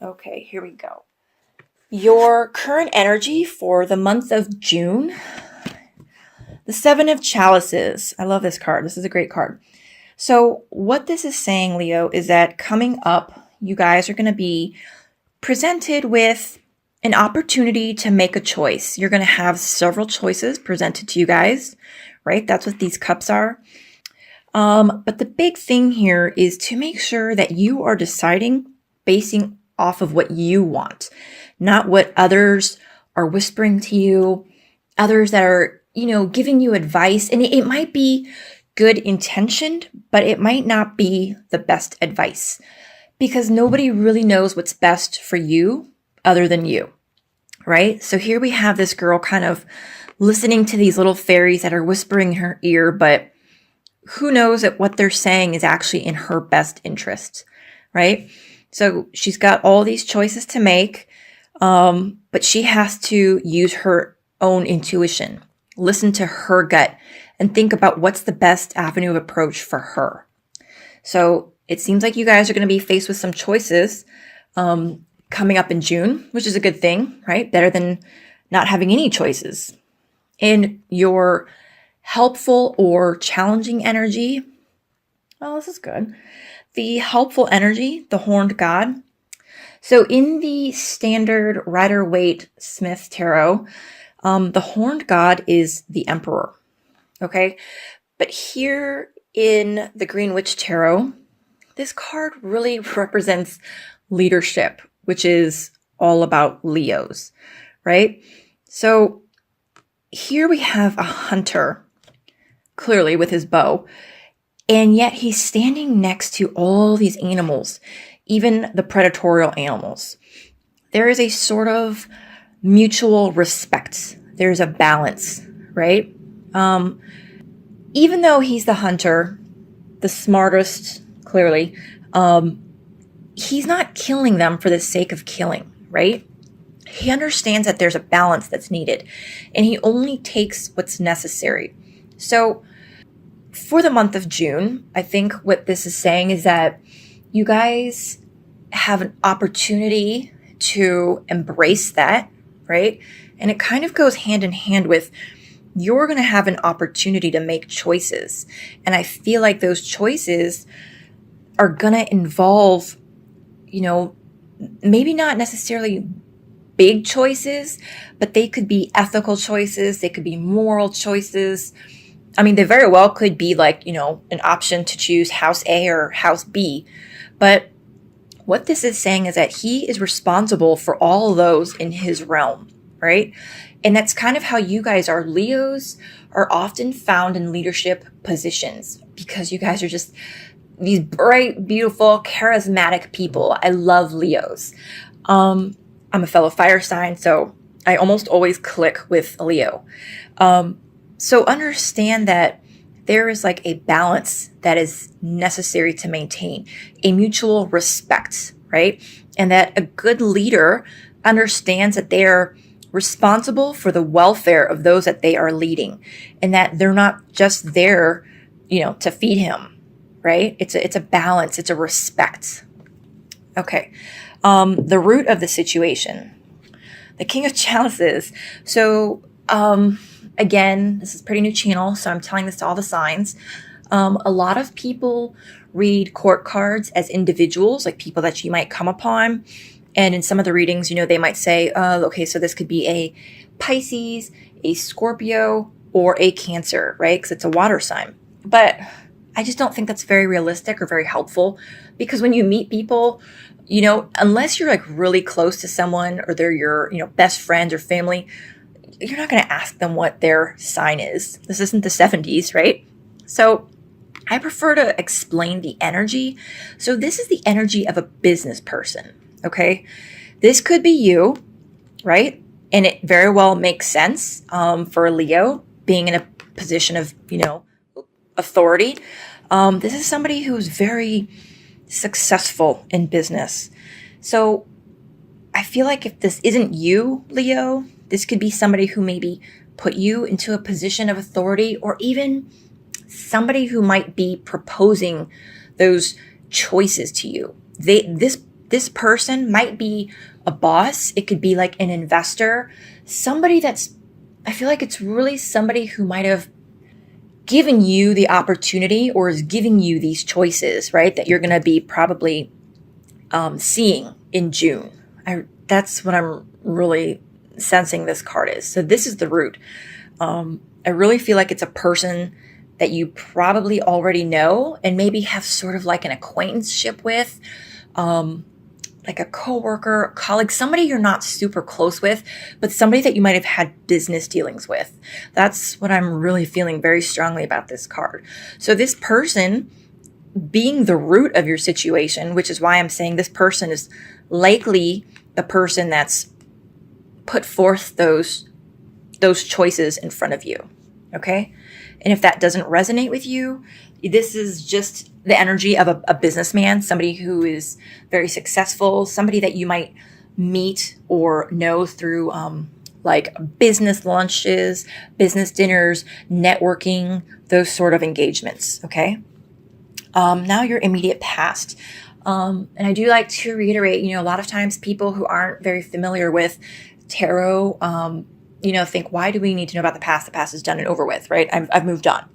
Okay, here we go. Your current energy for the month of June. The Seven of Chalices. I love this card. This is a great card. So what this is saying, Leo, is that coming up, you guys are going to be presented with an opportunity to make a choice. You're going to have several choices presented to you guys, right? That's what these cups are. But the big thing here is to make sure that you are deciding basing off of what you want, not what others are whispering to you, others that are, giving you advice. And it might be good intentioned, but it might not be the best advice because nobody really knows what's best for you other than you, right? So here we have this girl kind of listening to these little fairies that are whispering in her ear, but who knows that what they're saying is actually in her best interest, right? So she's got all these choices to make, but she has to use her own intuition, listen to her gut, and think about what's the best avenue of approach for her. So it seems like you guys are going to be faced with some choices coming up in June, which is a good thing, right? Better than not having any choices. In your helpful or challenging energy, well, this is good. The helpful energy, the Horned God. So in the standard Rider-Waite-Smith Tarot, the Horned God is the Emperor. Okay, but here in the Green Witch Tarot, this card really represents leadership, which is all about Leos, right? So here we have a hunter, clearly with his bow, and yet he's standing next to all these animals, even the predatorial animals. There is a sort of mutual respect. There's a balance, right? Even though he's the hunter, the smartest, clearly, he's not killing them for the sake of killing, right? He understands that there's a balance that's needed, and he only takes what's necessary. So for the month of June, I think what this is saying is that you guys have an opportunity to embrace that, right? And it kind of goes hand in hand with you're going to have an opportunity to make choices. And I feel like those choices are going to involve, maybe not necessarily big choices, but they could be ethical choices. They could be moral choices. I mean, they very well could be like, an option to choose house A or house B. But what this is saying is that he is responsible for all of those in his realm, right? And that's kind of how you guys are. Leos are often found in leadership positions because you guys are just these bright, beautiful, charismatic people. I love Leos. I'm a fellow fire sign, so I almost always click with a Leo. So understand that there is like a balance that is necessary to maintain, a mutual respect, right? And that a good leader understands that they're responsible for the welfare of those that they are leading, and that they're not just there, to feed him, right? It's a balance. It's a respect. Okay. The root of the situation, the King of Chalices. So, again, this is a pretty new channel, so I'm telling this to all the signs. A lot of people read court cards as individuals, like people that you might come upon. And in some of the readings, they might say, okay, so this could be a Pisces, a Scorpio, or a Cancer, right? Because it's a water sign. But I just don't think that's very realistic or very helpful because when you meet people, unless you're like really close to someone or they're your, best friends or family, you're not going to ask them what their sign is. This isn't the 70s, right? So I prefer to explain the energy. So this is the energy of a business person. Okay, this could be you, right? And it very well makes sense for a Leo being in a position of, authority. This is somebody who's very successful in business. So I feel like if this isn't you, Leo, this could be somebody who maybe put you into a position of authority, or even somebody who might be proposing those choices to you. This this person might be a boss. It could be like an investor, somebody that's, I feel like it's really somebody who might have given you the opportunity or is giving you these choices, right? That you're going to be probably seeing in June. That's what I'm really sensing this card is. So this is the root. I really feel like it's a person that you probably already know and maybe have sort of like an acquaintanceship with, like a coworker, a colleague, somebody you're not super close with, but somebody that you might have had business dealings with. That's what I'm really feeling very strongly about this card. So this person being the root of your situation, which is why I'm saying this person is likely the person that's put forth those choices in front of you. Okay. And if that doesn't resonate with you, this is just the energy of a businessman, somebody who is very successful, somebody that you might meet or know through like business lunches, business dinners, networking, those sort of engagements. Okay. Now your immediate past. And I do like to reiterate, a lot of times people who aren't very familiar with tarot, think, why do we need to know about the past? The past is done and over with, right? I've moved on.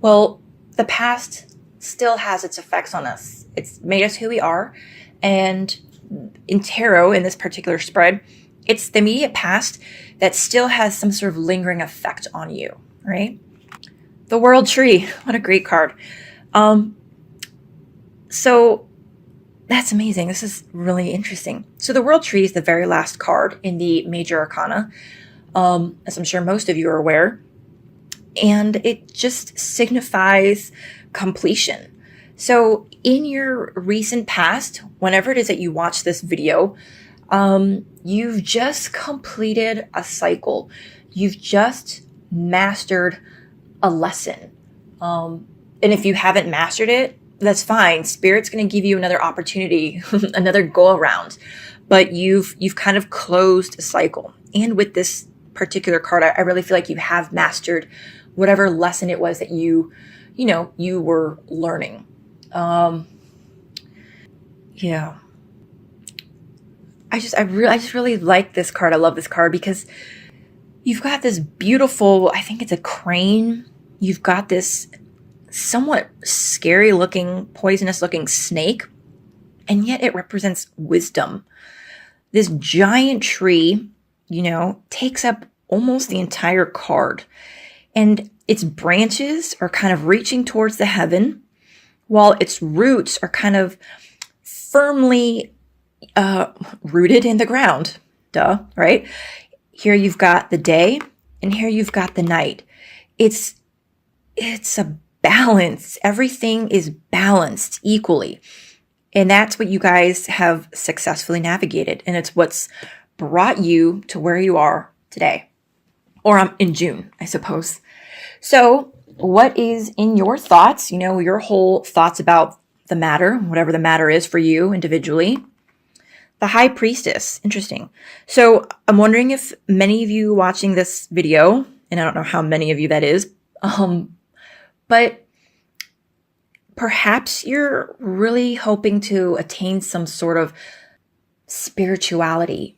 Well, the past still has its effects on us. It's made us who we are. And in tarot, in this particular spread, it's the immediate past that still has some sort of lingering effect on you, right? The World Tree. What a great card. So that's amazing. This is really interesting. So the World Tree is the very last card in the Major Arcana, as I'm sure most of you are aware. And it just signifies completion. So in your recent past, whenever it is that you watch this video, you've just completed a cycle. You've just mastered a lesson. And if you haven't mastered it, that's fine. Spirit's going to give you another opportunity, another go around. But you've kind of closed a cycle. And with this particular card, I really feel like you have mastered whatever lesson it was that you were learning. Yeah. I just really like this card. I love this card because you've got this beautiful, I think it's a crane. You've got this somewhat scary looking, poisonous looking snake. And yet it represents wisdom. This giant tree, takes up almost the entire card. And its branches are kind of reaching towards the heaven, while its roots are kind of firmly rooted in the ground. Duh, right? Here you've got the day, and here you've got the night. It's a balance. Everything is balanced equally. And that's what you guys have successfully navigated. And it's what's brought you to where you are today. Or in June, I suppose. So what is in your thoughts, your whole thoughts about the matter, whatever the matter is for you individually? The High Priestess. Interesting. So I'm wondering if many of you watching this video, and I don't know how many of you that is, but perhaps you're really hoping to attain some sort of spirituality.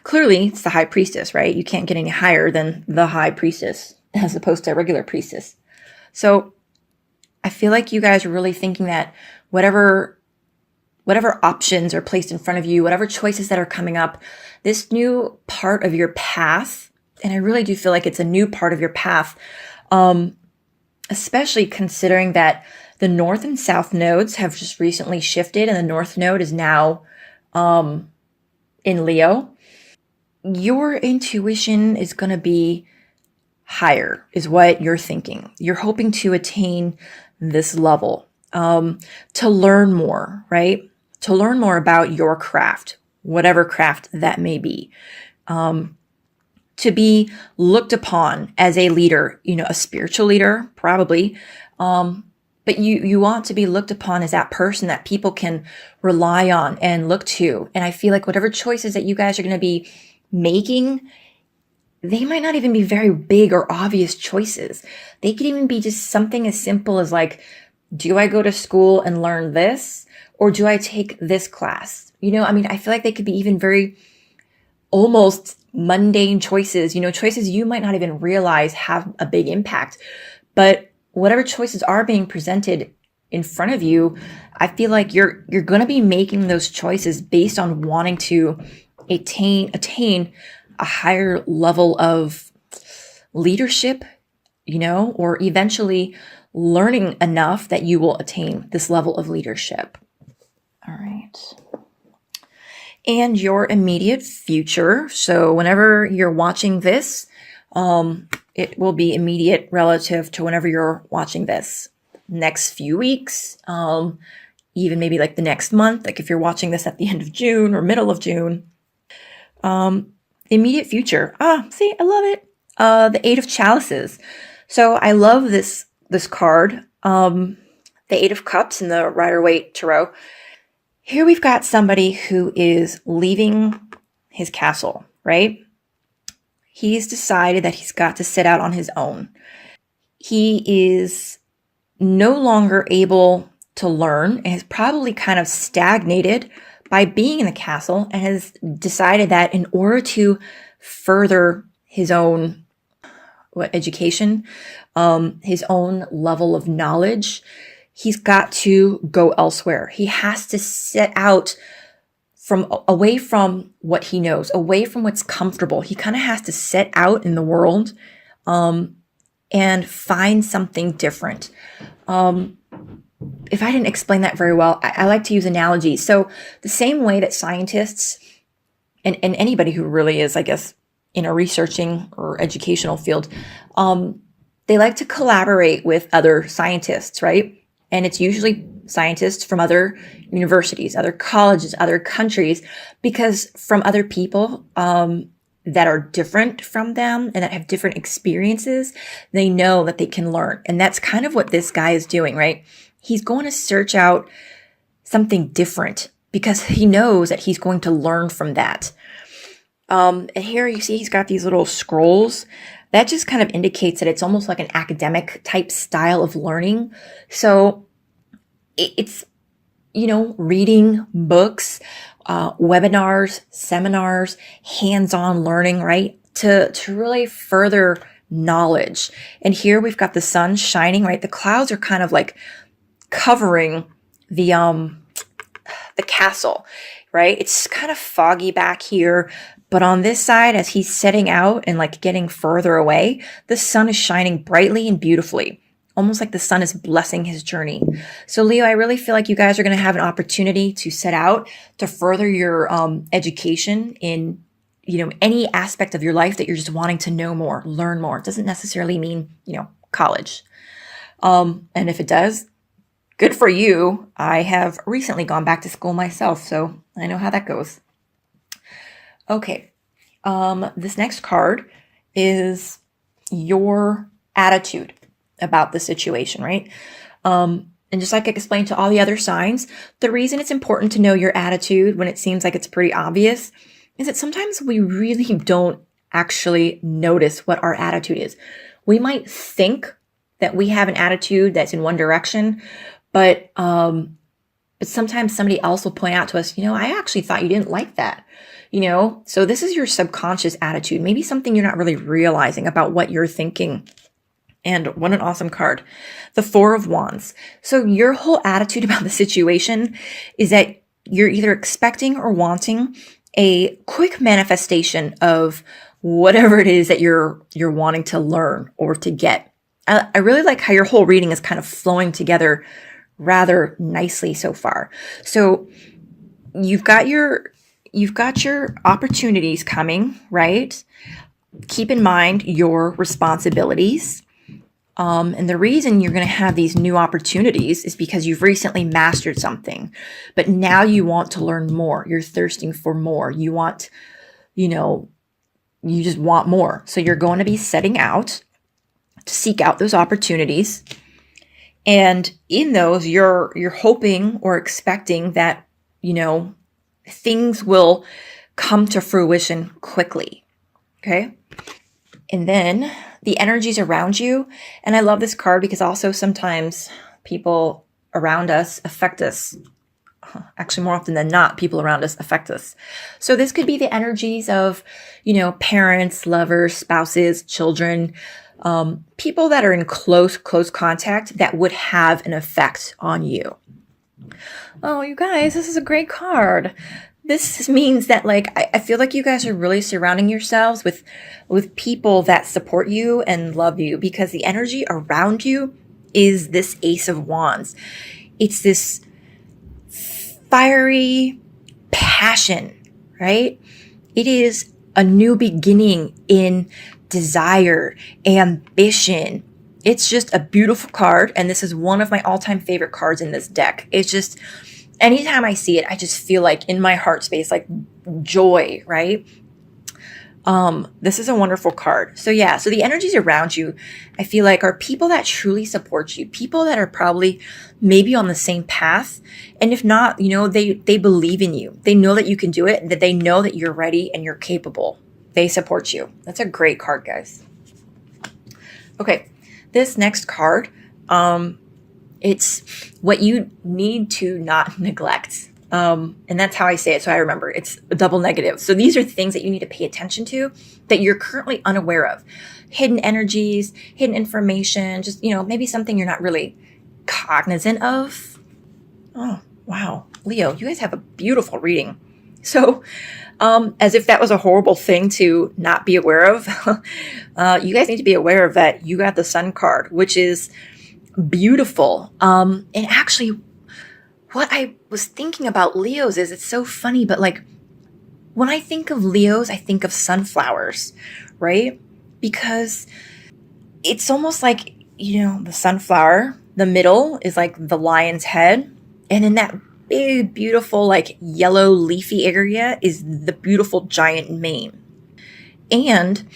Clearly, it's the High Priestess, right? You can't get any higher than the High Priestess as opposed to a regular priestess. So I feel like you guys are really thinking that whatever options are placed in front of you, whatever choices that are coming up, this new part of your path, and I really do feel like it's a new part of your path, especially considering that the North and South nodes have just recently shifted and the North node is now in Leo. Your intuition is going to be higher, is what you're thinking. You're hoping to attain this level, to learn more, right? To learn more about your craft, whatever craft that may be. To be looked upon as a leader, a spiritual leader, probably. But you want to be looked upon as that person that people can rely on and look to. And I feel like whatever choices that you guys are going to be making, they might not even be very big or obvious choices. They could even be just something as simple as like, do I go to school and learn this? Or do I take this class? You know, I mean, I feel like they could be even very almost mundane choices, you know, choices you might not even realize have a big impact. But whatever choices are being presented in front of you, I feel like you're going to be making those choices based on wanting to attain a higher level of leadership, you know, or eventually learning enough that you will attain this level of leadership. All right. And your immediate future. So whenever you're watching this, it will be immediate relative to whenever you're watching this. Next few weeks, even maybe like the next month, like if you're watching this at the end of June or middle of June. Immediate future. See, I love it. The Eight of Chalices. So I love this card. The Eight of Cups in the Rider-Waite Tarot. Here we've got somebody who is leaving his castle, right? He's decided that he's got to set out on his own. He is no longer able to learn and has probably kind of stagnated by being in the castle, and has decided that in order to further his own education, his own level of knowledge, he's got to go elsewhere. He has to set out away from what he knows, away from what's comfortable. He kind of has to set out in the world and find something different. If I didn't explain that very well, I like to use analogies. So the same way that scientists and anybody who really is, I guess, in a researching or educational field, they like to collaborate with other scientists, right? And it's usually scientists from other universities, other colleges, other countries, because from other people that are different from them and that have different experiences, they know that they can learn. And that's kind of what this guy is doing, right? He's going to search out something different because he knows that he's going to learn from that. And here you see he's got these little scrolls. That just kind of indicates that it's almost like an academic type style of learning. So it's, you know, reading books, webinars, seminars, hands-on learning, right? To really further knowledge. And here we've got the sun shining, right? The clouds are kind of like covering the castle, right? It's kind of foggy back here. But on this side, as he's setting out and like getting further away, the sun is shining brightly and beautifully, almost like the sun is blessing his journey. So Leo, I really feel like you guys are going to have an opportunity to set out to further your education in, you know, any aspect of your life that you're just wanting to know more, learn more. It doesn't necessarily mean, you know, college. And if it does, good for you. I have recently gone back to school myself, so I know how that goes. Okay, this next card is your attitude about the situation, right? And just like I explained to all the other signs, the reason it's important to know your attitude when it seems like it's pretty obvious is that sometimes we really don't actually notice what our attitude is. We might think that we have an attitude that's in one direction, but sometimes somebody else will point out to us, you know, I actually thought you didn't like that. You know, so this is your subconscious attitude, maybe something you're not really realizing about what you're thinking. And what an awesome card. The Four of Wands. So your whole attitude about the situation is that you're either expecting or wanting a quick manifestation of whatever it is that you're wanting to learn or to get. I really like how your whole reading is kind of flowing together rather nicely so far. So you've got your opportunities coming, right? Keep in mind your responsibilities. And the reason you're going to have these new opportunities is because you've recently mastered something, but now you want to learn more. You're thirsting for more. You want, you know, you just want more. So you're going to be setting out to seek out those opportunities. And in those, you're hoping or expecting that, you know, things will come to fruition quickly, okay? And then the energies around you, and I love this card because also sometimes people around us affect us Actually, more often than not, people around us affect us. So this could be the energies of, parents, lovers, spouses, children, people that are in close contact that would have an effect on you. Oh, you guys, this is a great card. This means that, like, I feel like you guys are really surrounding yourselves with people that support you and love you, because the energy around you is this Ace of Wands. It's this fiery passion, right? It is a new beginning in desire, ambition. It's just a beautiful card, and this is one of my all-time favorite cards in this deck. It's just, anytime I see it, I just feel like in my heart space, like joy, right? This is a wonderful card. So yeah, so the energies around you, I feel like, are people that truly support you, people that are probably maybe on the same path. And if not, they believe in you. They know that you can do it, that they know that you're ready and you're capable. They support you. That's a great card, guys. Okay, this next card, it's what you need to not neglect. And that's how I say it, so I remember. It's a double negative. So these are things that you need to pay attention to that you're currently unaware of. Hidden energies, hidden information, just, maybe something you're not really cognizant of. Oh, wow. Leo, you guys have a beautiful reading. So, as if that was a horrible thing to not be aware of, you guys need to be aware of that. You got the Sun card, which is beautiful. And actually, what I was thinking about Leos is, it's so funny, but like when I think of Leos, I think of sunflowers, right? Because it's almost like, the sunflower, the middle is like the lion's head. And in that big, beautiful, like yellow leafy area is the beautiful giant mane. And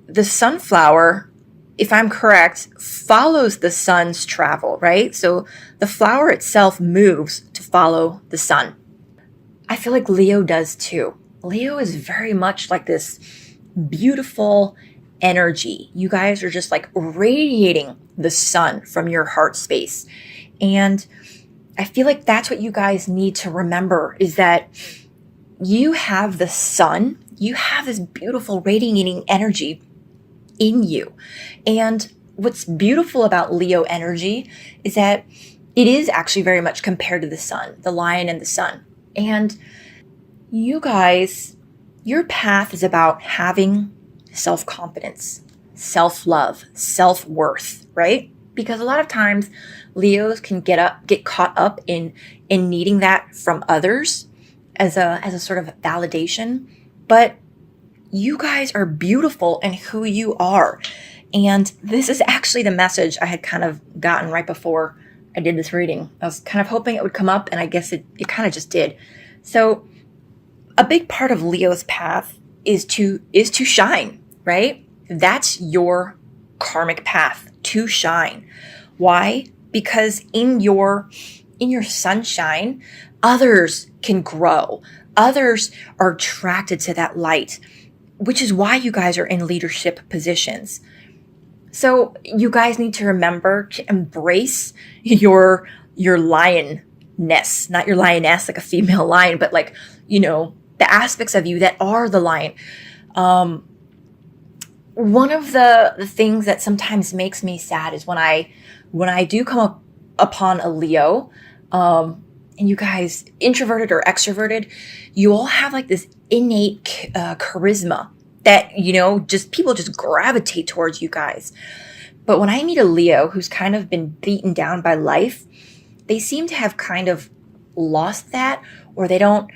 the sunflower, if I'm correct, follows the sun's travel, right? So the flower itself moves to follow the sun. I feel like Leo does too. Leo is very much like this beautiful energy. You guys are just like radiating the sun from your heart space. And I feel like that's what you guys need to remember, is that you have the sun, you have this beautiful radiating energy in you. And what's beautiful about Leo energy is that it is actually very much compared to the sun, the lion and the sun. And you guys, your path is about having self-confidence, self-love, self-worth, right? Because a lot of times Leos can get caught up in needing that from others as a sort of validation. But you guys are beautiful in who you are. And this is actually the message I had kind of gotten right before I did this reading. I was kind of hoping it would come up, and I guess it kind of just did. So a big part of Leo's path is to shine, right? That's your karmic path, to shine. Why? Because in your sunshine, others can grow. Others are attracted to that light, which is why you guys are in leadership positions. So you guys need to remember to embrace your lionness, not your lioness, like a female lion, but like, the aspects of you that are the lion. One of the things that sometimes makes me sad is when I do come upon a Leo, and you guys, introverted or extroverted, you all have like this innate charisma that, just people just gravitate towards you guys. But when I meet a Leo who's kind of been beaten down by life, they seem to have kind of lost that, or they don't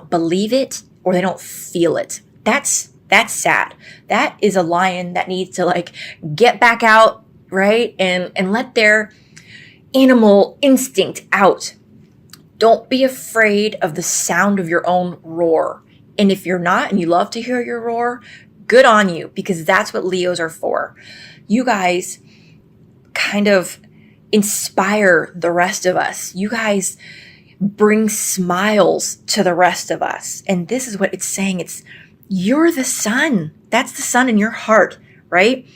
believe it, or they don't feel it. That's sad. That is a lion that needs to like get back out, right? And let their animal instinct out. Don't be afraid of the sound of your own roar. And if you're not, and you love to hear your roar, good on you, because that's what Leos are for. You guys kind of inspire the rest of us. You guys bring smiles to the rest of us. And this is what it's saying. You're the sun. That's the sun in your heart, right?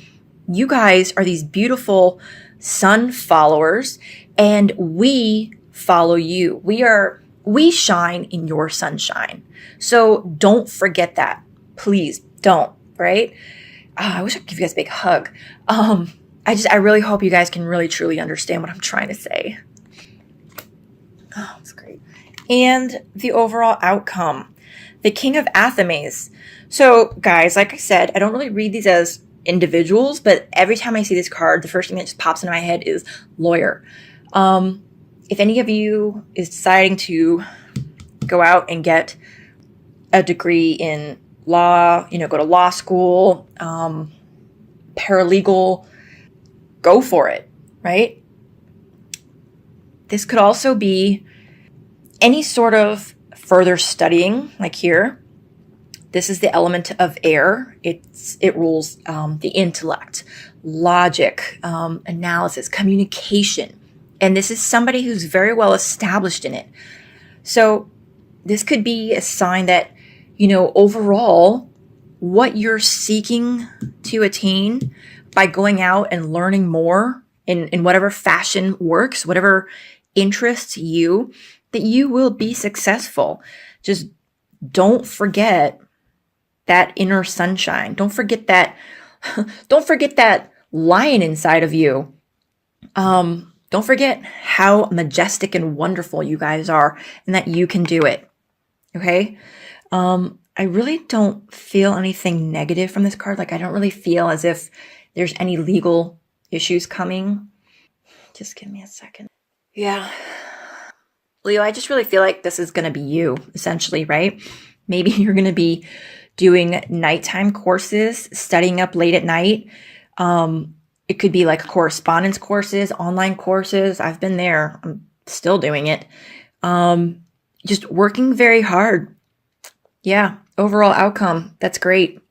You guys are these beautiful sun followers, and we follow you. We are we shine in your sunshine. So don't forget that. Please don't, right? I wish I could give you guys a big hug. I really hope you guys can really truly understand what I'm trying to say. Oh, that's great. And the overall outcome, the King of Athames. So guys, like I said, I don't really read these as individuals, but every time I see this card, the first thing that just pops into my head is lawyer. If any of you is deciding to go out and get a degree in law, go to law school, paralegal, go for it, right? This could also be any sort of further studying, like here. This is the element of air. It rules the intellect, logic, analysis, communication. And this is somebody who's very well established in it. So this could be a sign that, overall, what you're seeking to attain by going out and learning more in whatever fashion works, whatever interests you, that you will be successful. Just don't forget that inner sunshine. Don't forget that lion inside of you. Don't forget how majestic and wonderful you guys are and that you can do it. Okay? I really don't feel anything negative from this card. Like, I don't really feel as if there's any legal issues coming. Just give me a second. Yeah. Leo, I just really feel like this is going to be you, essentially, right? Maybe you're going to be doing nighttime courses, studying up late at night. It could be like correspondence courses, online courses. I've been there. I'm still doing it. Just working very hard. Yeah, overall outcome, that's great.